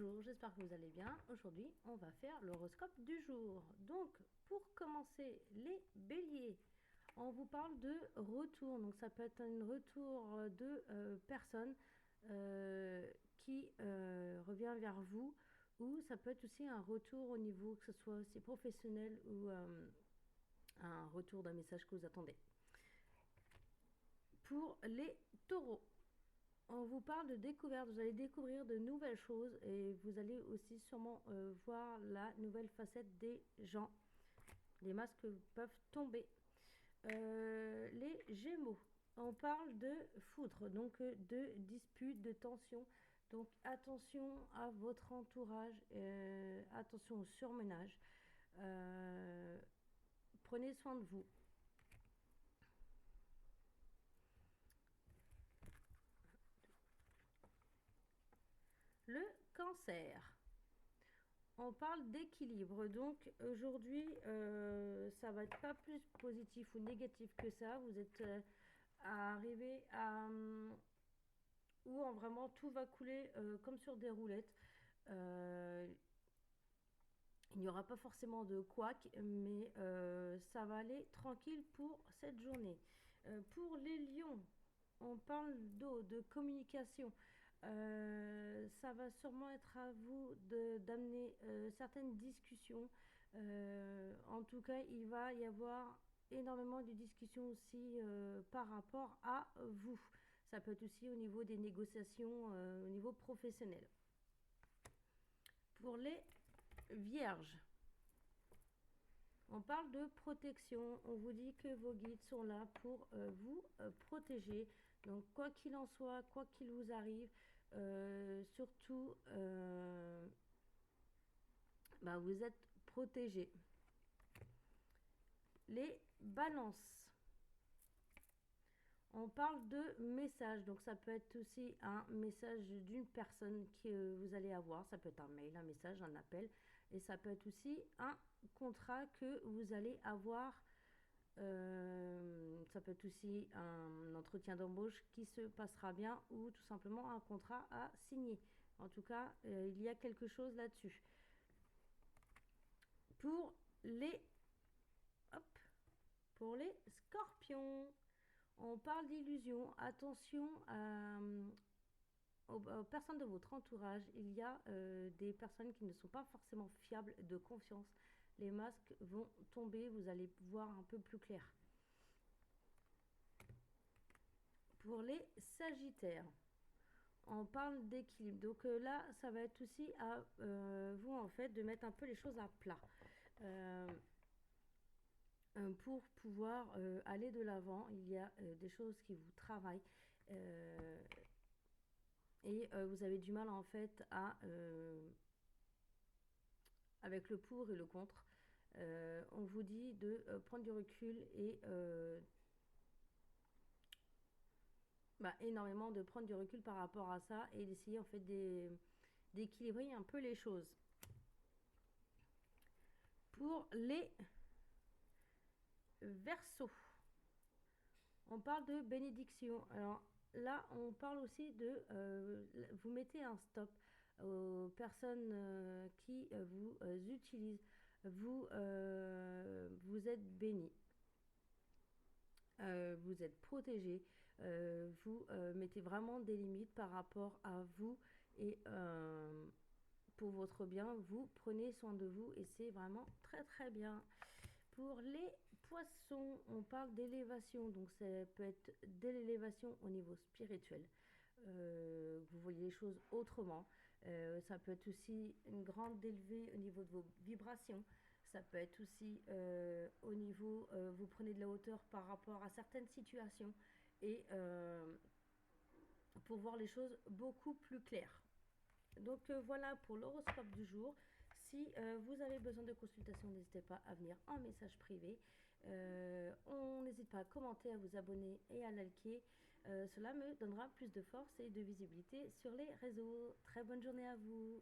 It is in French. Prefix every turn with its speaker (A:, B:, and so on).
A: Bonjour, j'espère que vous allez bien. Aujourd'hui, on va faire l'horoscope du jour. Donc, pour commencer, les béliers, on vous parle de retour. Donc, ça peut être un retour de personne qui revient vers vous, ou ça peut être aussi un retour au niveau, que ce soit aussi professionnel ou un retour d'un message que vous attendez. Pour les taureaux, on vous parle de découverte, vous allez découvrir de nouvelles choses et vous allez aussi sûrement voir la nouvelle facette des gens. Les masques peuvent tomber. Les gémeaux, on parle de foudre, donc de disputes, de tensions. Donc attention à votre entourage, attention au surmenage. Prenez soin de vous. Le cancer. On parle d'équilibre, donc aujourd'hui, ça va être pas plus positif ou négatif que ça. Vous êtes arrivé à où vraiment tout va couler comme sur des roulettes. Il n'y aura pas forcément de couac, mais ça va aller tranquille pour cette journée. Pour les lions, on parle d'eau, de communication. Ça va sûrement être à vous d'amener certaines discussions. En tout cas, il va y avoir énormément de discussions aussi par rapport à vous. Ça peut être aussi au niveau des négociations, au niveau professionnel. Pour les vierges, on parle de protection. On vous dit que vos guides sont là pour vous protéger. Donc, quoi qu'il en soit, quoi qu'il vous arrive, surtout, vous êtes protégés. Les balances. On parle de message, donc ça peut être aussi un message d'une personne que vous allez avoir. Ça peut être un mail, un message, un appel. Et ça peut être aussi un contrat que vous allez avoir. Ça peut être aussi un entretien d'embauche qui se passera bien ou tout simplement un contrat à signer. En tout cas, il y a quelque chose là-dessus. Pour les, pour les scorpions, on parle d'illusion. Attention aux personnes de votre entourage. Il y a des personnes qui ne sont pas forcément fiables, de confiance. Les masques vont tomber, vous allez voir un peu plus clair. Pour les sagittaires, on parle d'équilibre. Donc là, ça va être aussi à vous, en fait, de mettre un peu les choses à plat. Pour pouvoir aller de l'avant, il y a des choses qui vous travaillent. Et vous avez du mal, en fait, à... avec le pour et le contre. On vous dit de prendre du recul et... énormément de prendre du recul par rapport à ça et d'essayer en fait d'équilibrer un peu les choses. Pour les Verseaux, on parle de bénédiction. Alors là, on parle aussi de vous mettez un stop aux personnes qui vous utilisent. Vous êtes bénis. Vous êtes protégé, vous mettez vraiment des limites par rapport à vous et pour votre bien, vous prenez soin de vous et c'est vraiment très très bien. Pour les poissons, on parle d'élévation, donc ça peut être de l'élévation au niveau spirituel. Vous voyez les choses autrement. Ça peut être aussi une grande élevée au niveau de vos vibrations. Ça peut être aussi au niveau, vous prenez de la hauteur par rapport à certaines situations et pour voir les choses beaucoup plus claires. Donc voilà pour l'horoscope du jour. Si vous avez besoin de consultation, n'hésitez pas à venir en message privé. On n'hésite pas à commenter, à vous abonner et à liker. Cela me donnera plus de force et de visibilité sur les réseaux. Très bonne journée à vous.